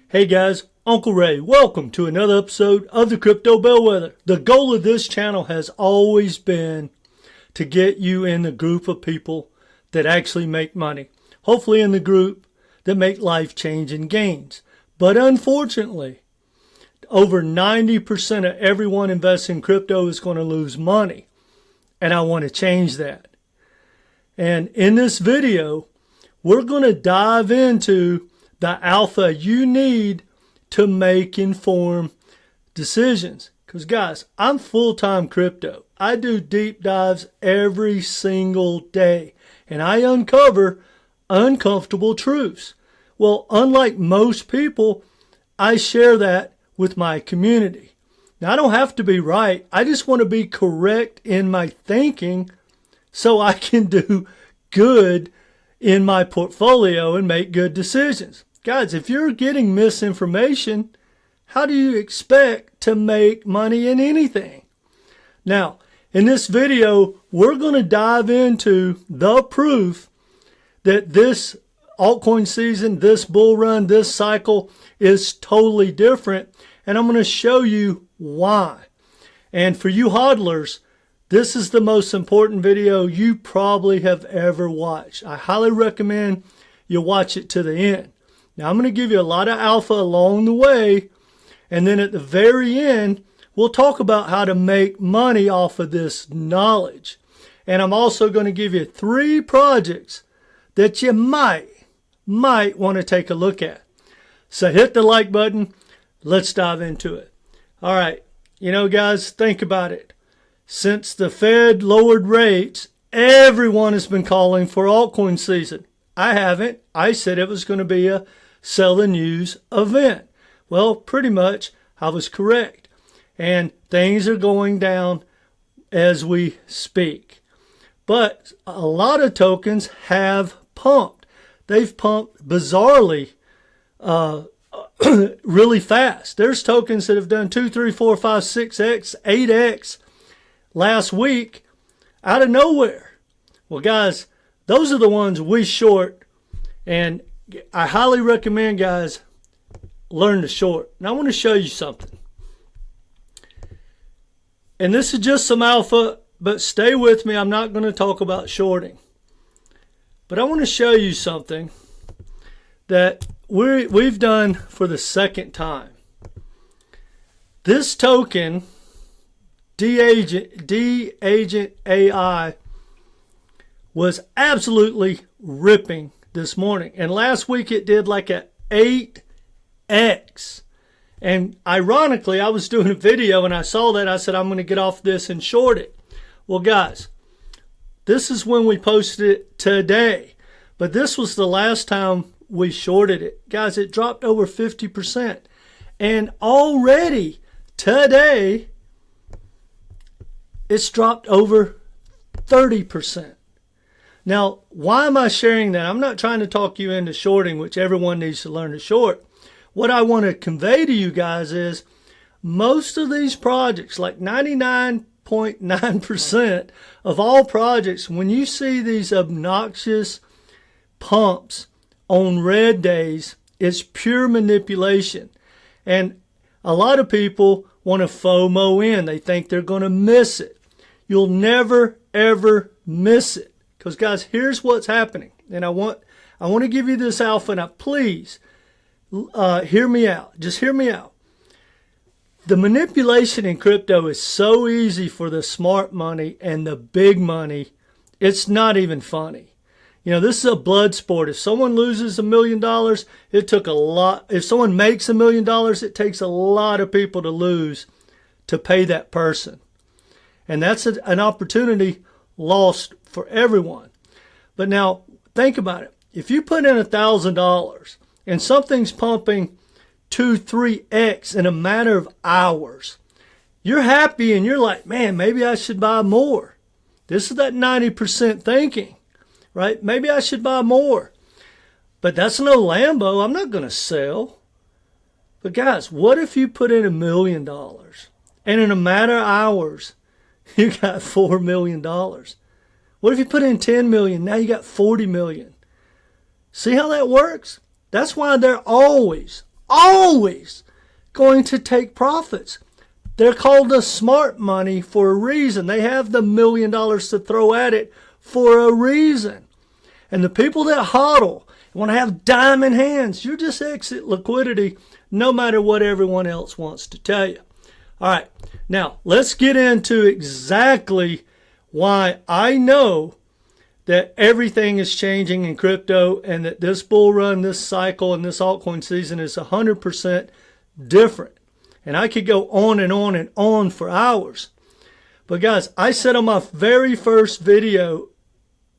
Hey guys, Uncle Ray, welcome to another episode of the Crypto Bellwether. The goal of this channel has always been to get you in the group of people that actually make money. Hopefully in the group that make life-changing gains. But unfortunately, over 90% of everyone investing in crypto is going to lose money. And I want to change that. And in this video, we're going to dive into the alpha you need to make informed decisions. Because guys, I'm full-time crypto. I do deep dives every single day. And I uncover uncomfortable truths. Well, unlike most people, I share that with my community. Now, I don't have to be right. I just want to be correct in my thinking so I can do good in my portfolio and make good decisions. Guys, if you're getting misinformation, how do you expect to make money in anything? Now, in this video, we're going to dive into the proof that this altcoin season, this bull run, this cycle is totally different. And I'm going to show you why. And for you hodlers, this is the most important video you probably have ever watched. I highly recommend you watch it to the end. Now, I'm going to give you a lot of alpha along the way, and then at the very end, we'll talk about how to make money off of this knowledge. And I'm also going to give you 3 projects that you might want to take a look at. So hit the like button. Let's dive into it. All right. You know, guys, think about it. Since the Fed lowered rates, everyone has been calling for altcoin season. I haven't. I said it was going to be a sell the news event. Well, pretty much I was correct. And things are going down as we speak. But a lot of tokens have pumped. They've pumped bizarrely really fast. There's tokens that have done 2, 3, 4, 5, 6x, 8x last week out of nowhere. Well, guys, those are the ones we short, and I highly recommend, guys, learn to short. Now, I want to show you something. And this is just some alpha, but stay with me. I'm not going to talk about shorting. But I want to show you something that we've done for the second time. This token, D-Agent AI, was absolutely ripping this morning. And last week it did like a 8x. And ironically, I was doing a video and I saw that. I said, I'm going to get off this and short it. Well, guys, this is when we posted it today. But this was the last time we shorted it. Guys, it dropped over 50%. And already today, it's dropped over 30%. Now, why am I sharing that? I'm not trying to talk you into shorting, which everyone needs to learn to short. What I want to convey to you guys is most of these projects, like 99.9% of all projects, when you see these obnoxious pumps on red days, it's pure manipulation. And a lot of people want to FOMO in. They think they're going to miss it. You'll never, ever miss it. Because, guys, here's what's happening. And I want to give you this alpha. Now, please, hear me out. Just hear me out. The manipulation in crypto is so easy for the smart money and the big money. It's not even funny. You know, this is a blood sport. If someone loses $1 million, it took a lot. If someone makes $1 million, it takes a lot of people to lose to pay that person. And that's an opportunity lost for everyone. But now, think about it. If you put in $1,000 and something's pumping 2, 3x in a matter of hours, you're happy and you're like, man, maybe I should buy more. This is that 90% thinking, right? Maybe I should buy more. But that's no Lambo. I'm not going to sell. But guys, what if you put in $1 million and in a matter of hours, you got $4 million? What if you put in 10 million? Now you got 40 million. See how that works? That's why they're always always going to take profits. They're called the smart money for a reason. They have the $1 million to throw at it for a reason. And the people that hodl, want to have diamond hands, you just exit liquidity no matter what everyone else wants to tell you. All right, now let's get into exactly why I know that everything is changing in crypto and that this bull run, this cycle, and this altcoin season is 100% different. And I could go on and on and on for hours. But guys, I said on my very first video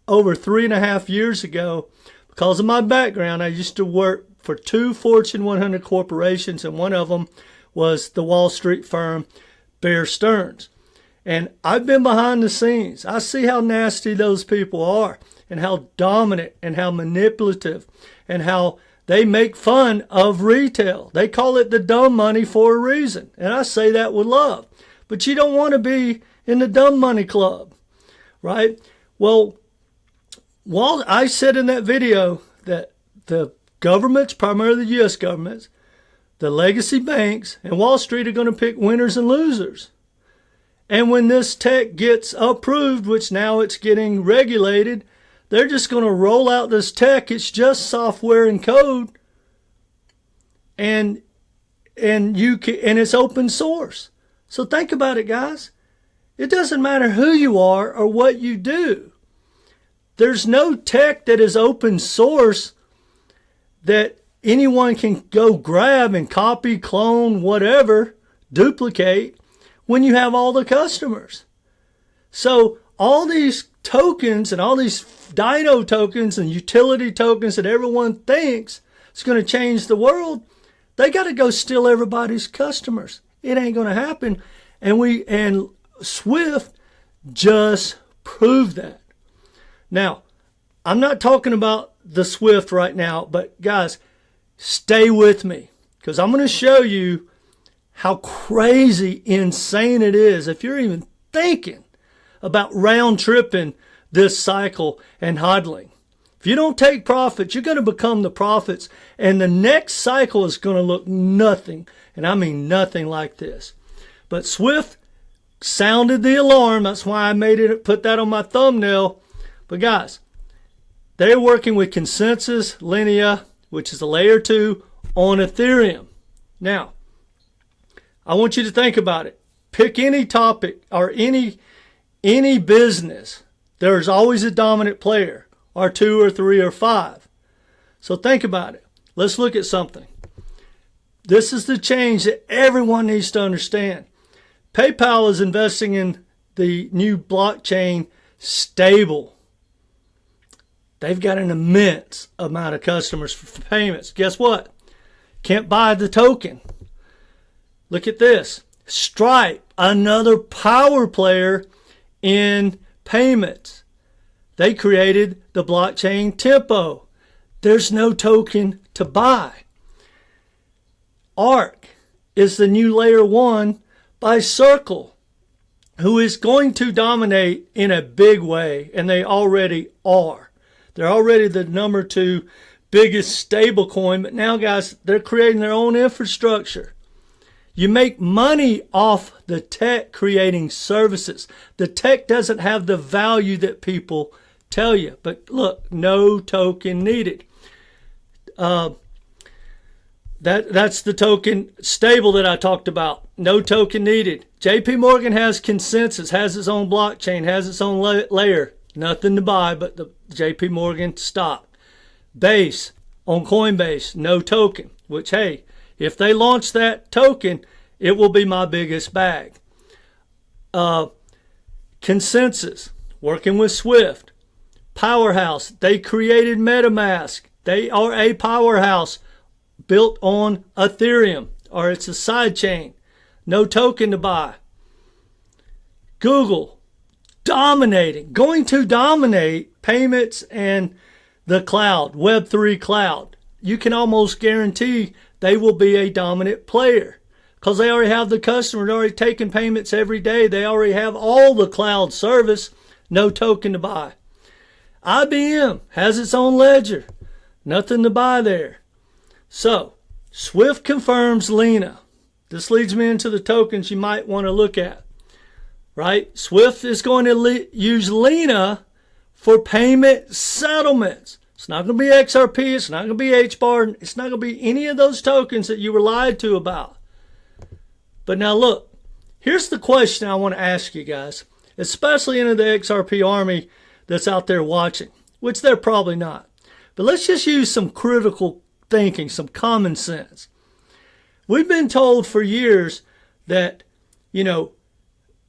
over 3.5 years ago, because of my background, I used to work for 2 Fortune 100 corporations, and one of them was the Wall Street firm Bear Stearns. And I've been behind the scenes. I see how nasty those people are and how dominant and how manipulative and how they make fun of retail. They call it the dumb money for a reason. And I say that with love. But you don't want to be in the dumb money club, right? Well, while I said in that video that the governments, primarily the U.S. governments, the legacy banks, and Wall Street are going to pick winners and losers. And when this tech gets approved, which now it's getting regulated, they're just going to roll out this tech. It's just software and code, and it's open source. So think about it, guys. It doesn't matter who you are or what you do. There's no tech that is open source that anyone can go grab and copy, clone, whatever, duplicate when you have all the customers. So all these tokens and all these dino tokens and utility tokens that everyone thinks is going to change the world, they got to go steal everybody's customers. It ain't going to happen. And Swift just proved that. Now, I'm not talking about the Swift right now, but guys, stay with me because I'm going to show you how crazy, insane it is if you're even thinking about round tripping this cycle and hodling. If you don't take profits, you're going to become the prophets, and the next cycle is going to look nothing, and I mean nothing like this. But Swift sounded the alarm. That's why I put that on my thumbnail. But guys, they're working with Consensus Linea, which is a layer 2 on Ethereum. Now, I want you to think about it. Pick any topic or any business. There's always a dominant player, or 2 or 3 or 5. So think about it. Let's look at something. This is the change that everyone needs to understand. PayPal is investing in the new blockchain Stable. They've got an immense amount of customers for payments. Guess what? Can't buy the token. Look at this. Stripe, another power player in payments. They created the blockchain Tempo. There's no token to buy. Arc is the new layer 1 by Circle, who is going to dominate in a big way, and they already are. They're already the number 2 biggest stablecoin, but now, guys, they're creating their own infrastructure. You make money off the tech creating services. The tech doesn't have the value that people tell you. But look, no token needed. That's the token Stable that I talked about. No token needed. JP Morgan has Consensus, has its own blockchain, has its own layer. Nothing to buy but the JP Morgan stock. Base on Coinbase, no token. Which, hey, if they launch that token, it will be my biggest bag. Consensus, working with Swift. Powerhouse, they created MetaMask. They are a powerhouse built on Ethereum, or it's a side chain. No token to buy. Google, dominating, going to dominate payments and the cloud, Web3 cloud. You can almost guarantee they will be a dominant player because they already have the customers, already taking payments every day. They already have all the cloud service, no token to buy. IBM has its own ledger, nothing to buy there. So, Swift confirms Linea. This leads me into the tokens you might want to look at. Right? Swift is going to use Linea for payment settlements. It's not going to be XRP. It's not going to be HBAR. It's not going to be any of those tokens that you were lied to about. But now look, here's the question I want to ask you guys, especially into the XRP army that's out there watching, which they're probably not. But let's just use some critical thinking, some common sense. We've been told for years that,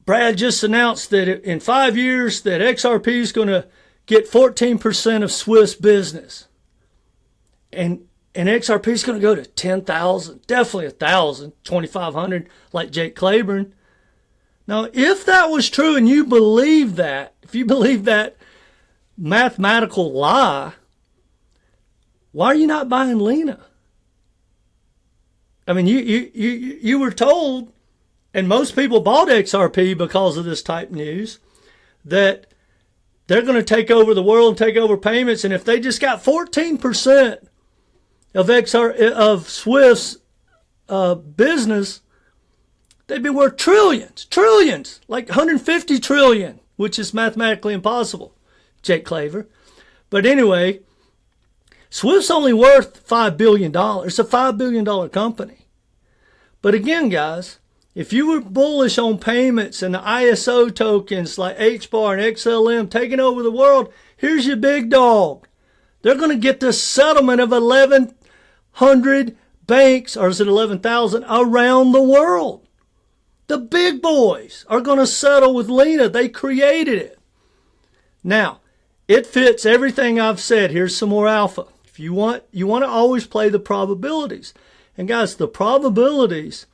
Brad just announced that in 5 years that XRP is going to get 14% of Swift's business. And XRP is going to go to 10,000, definitely 1,000, 2,500, like Jake Claiborne. Now, if that was true and you believe that, if you believe that mathematical lie, why are you not buying Linea? I mean, you were told, and most people bought XRP because of this type news, that they're going to take over the world and take over payments. And if they just got 14% of Swift's business, they'd be worth trillions, like 150 trillion, which is mathematically impossible, Jake Claver. But anyway, Swift's only worth $5 billion. It's a $5 billion company. But again, guys, if you were bullish on payments and the ISO tokens like HBAR and XLM taking over the world, here's your big dog. They're going to get the settlement of 1,100 banks, or is it 11,000, around the world. The big boys are going to settle with Linea. They created it. Now, it fits everything I've said. Here's some more alpha. If you want to always play the probabilities. And guys, the probabilities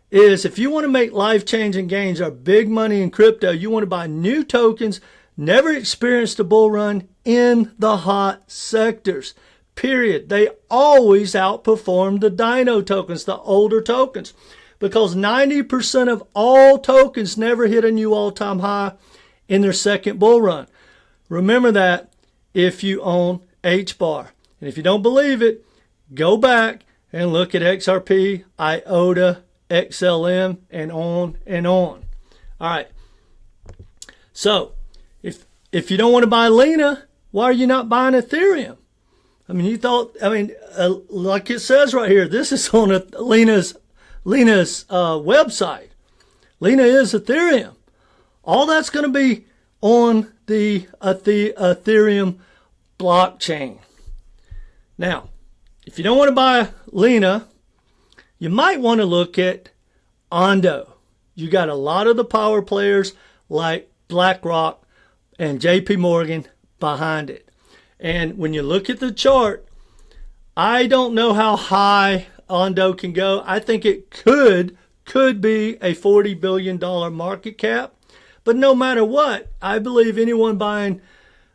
is if you want to make life-changing gains or big money in crypto, you want to buy new tokens, never experienced a bull run in the hot sectors. Period. They always outperform the dino tokens, the older tokens, because 90% of all tokens never hit a new all-time high in their second bull run. Remember that if you own HBAR. And if you don't believe it, go back and look at XRP, IOTA, XLM, and on and on. All right. So, if you don't want to buy Linea, why are you not buying Ethereum? I mean, like it says right here, this is on Linea's website. Linea is Ethereum. All that's going to be on the Ethereum blockchain. Now, if you don't want to buy Linea, you might want to look at Ondo. You got a lot of the power players like BlackRock and JP Morgan behind it. And when you look at the chart, I don't know how high Ondo can go. I think it could be a $40 billion market cap. But no matter what, I believe anyone buying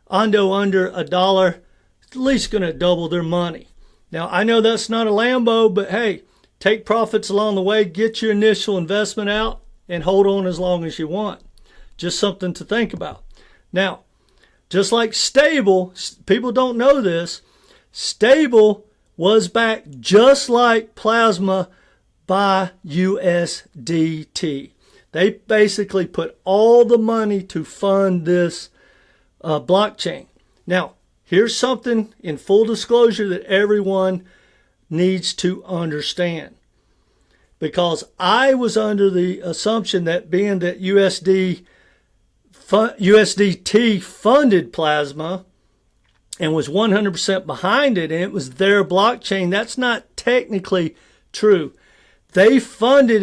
Ondo under $1 is at least going to double their money. Now, I know that's not a Lambo, but hey, take profits along the way, get your initial investment out, and hold on as long as you want. Just something to think about. Now, just like Stable, people don't know this, Stable was backed just like Plasma by USDT. They basically put all the money to fund this blockchain. Now, here's something in full disclosure that everyone needs to understand. Because I was under the assumption that being that USDT funded Plasma and was 100% behind it, and it was their blockchain, that's not technically true. They funded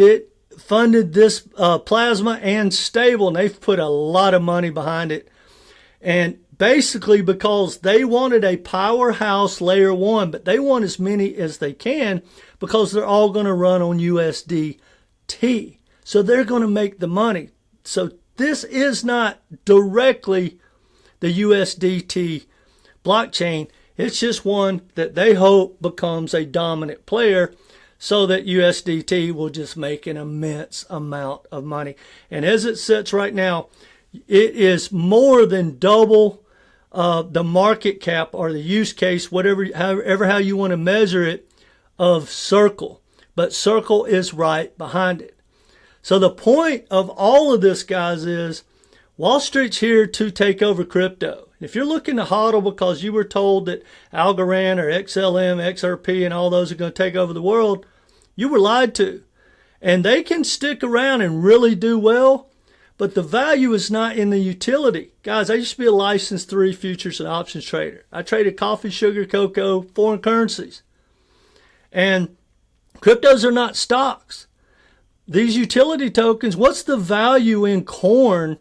this Plasma and Stable, and they've put a lot of money behind it. And basically because they wanted a powerhouse layer one, but they want as many as they can because they're all going to run on USDT. So they're going to make the money. So this is not directly the USDT blockchain. It's just one that they hope becomes a dominant player so that USDT will just make an immense amount of money. And as it sits right now, it is more than double the market cap or the use case, however how you want to measure it, of Circle, but Circle is right behind it. So the point of all of this, guys, is Wall Street's here to take over crypto. If you're looking to hodl because you were told that Algorand or XLM, XRP, and all those are going to take over the world, you were lied to. And they can stick around and really do well, but the value is not in the utility. Guys, I used to be a licensed 3 futures and options trader. I traded coffee, sugar, cocoa, foreign currencies. And cryptos are not stocks. These utility tokens, what's the value in corn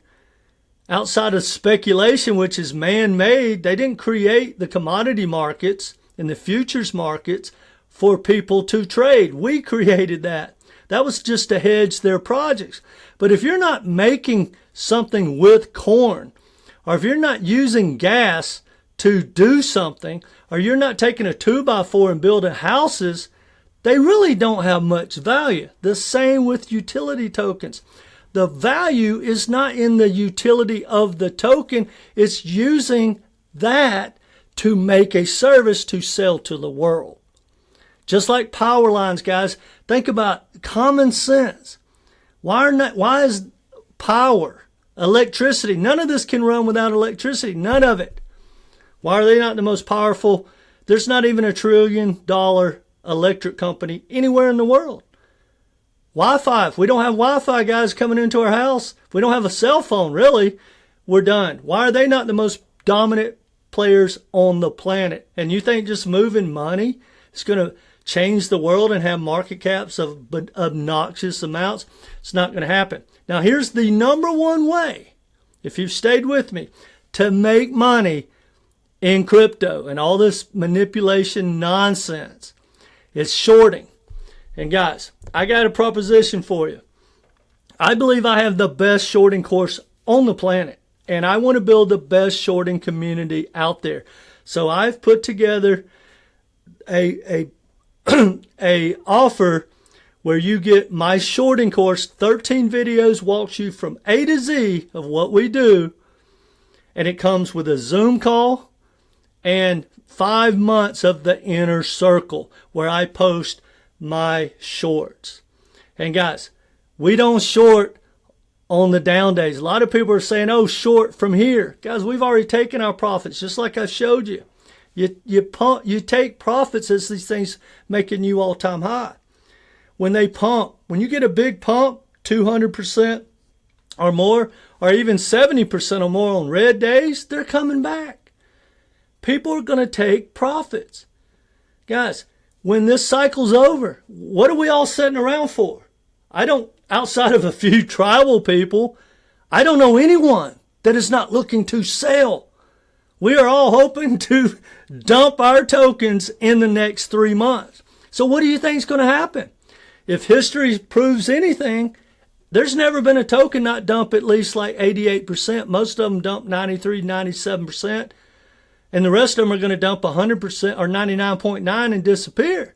outside of speculation, which is man-made? They didn't create the commodity markets and the futures markets for people to trade. We created that. That was just to hedge their projects. But if you're not making something with corn, or if you're not using gas to do something, or you're not taking a 2x4 and building houses, they really don't have much value. The same with utility tokens. The value is not in the utility of the token. It's using that to make a service to sell to the world. Just like power lines, guys, think about common sense. Why is power, electricity, none of this can run without electricity, none of it. Why are they not the most powerful? There's not even $1 trillion electric company anywhere in the world. Wi-Fi, if we don't have Wi-Fi, guys, coming into our house, if we don't have a cell phone, really, we're done. Why are they not the most dominant players on the planet? And you think just moving money is going to change the world and have market caps of obnoxious amounts? It's not going to happen. Now, here's the number one way, if you've stayed with me, to make money in crypto and all this manipulation nonsense. It's shorting. And guys, I got a proposition for you. I believe I have the best shorting course on the planet, and I want to build the best shorting community out there. So I've put together a offer where you get my shorting course. 13 videos walks you from A to Z of what we do, and it comes with a Zoom call and 5 months of the inner circle where I post my shorts. And guys, we don't short on the down days. A lot of people are saying, oh, short from here. Guys, we've already taken our profits, just like I showed you. You take profits as these things making you all-time high. When they pump, when you get a big pump, 200% or more, or even 70% or more on red days, they're coming back. People are going to take profits. Guys, when this cycle's over, what are we all sitting around for? Outside of a few tribal people, I don't know anyone that is not looking to sell. We are all hoping to dump our tokens in the next 3 months. So what do you think is going to happen? If history proves anything, there's never been a token not dump at least like 88%. Most of them dump 93, 97%. And the rest of them are going to dump 100% or 99.9 and disappear.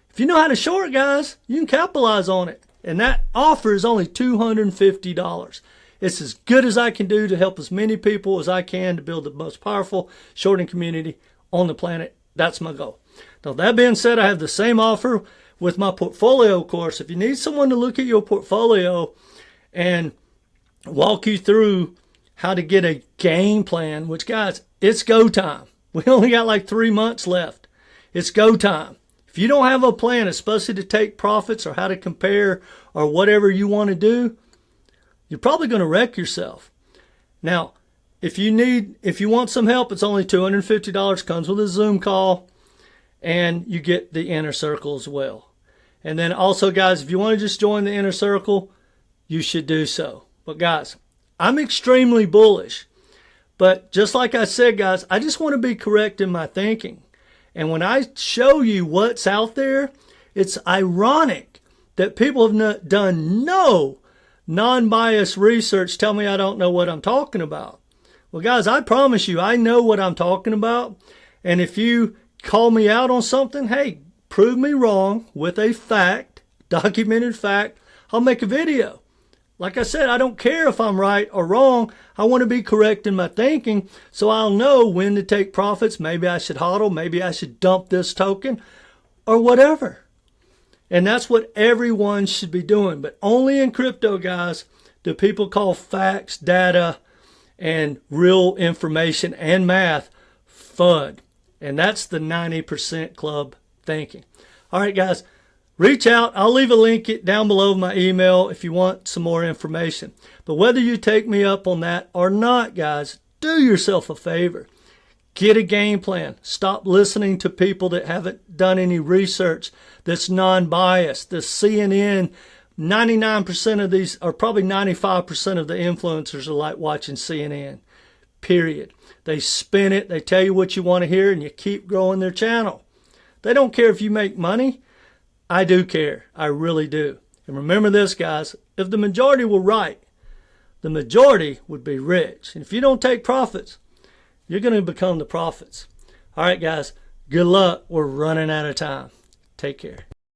If you know how to short, guys, you can capitalize on it. And that offer is only $250. It's as good as I can do to help as many people as I can to build the most powerful shorting community on the planet. That's my goal. Now, that being said, I have the same offer with my portfolio course. If you need someone to look at your portfolio and walk you through how to get a game plan, which, guys, it's go time. We only got like 3 months left. It's go time. If you don't have a plan, especially to take profits or how to compare or whatever you want to do, you're probably going to wreck yourself. Now, if you want some help, it's only $250, comes with a Zoom call, and you get the inner circle as well. And then also, guys, if you want to just join the inner circle, you should do so. But guys, I'm extremely bullish. But just like I said, guys, I just want to be correct in my thinking. And when I show you what's out there, it's ironic that people have done no non-biased research, tell me I don't know what I'm talking about. Well, guys, I promise you, I know what I'm talking about. And if you call me out on something, hey, prove me wrong with a fact, documented fact, I'll make a video. Like I said, I don't care if I'm right or wrong. I want to be correct in my thinking so I'll know when to take profits. Maybe I should hodl. Maybe I should dump this token. or whatever. And that's what everyone should be doing. But only in crypto, guys, do people call facts, data, and real information and math FUD. And that's the 90% club thinking. All right, guys, reach out. I'll leave a link down below my email if you want some more information. But whether you take me up on that or not, guys, do yourself a favor. Get a game plan. Stop listening to people that haven't done any research, that's non-biased. The CNN, 99% of these, or probably 95% of the influencers are like watching CNN, period. They spin it, they tell you what you want to hear, and you keep growing their channel. They don't care if you make money. I do care. I really do. And remember this, guys, if the majority were right, the majority would be rich. And if you don't take profits, you're going to become the prophets. All right, guys, good luck. We're running out of time. Take care.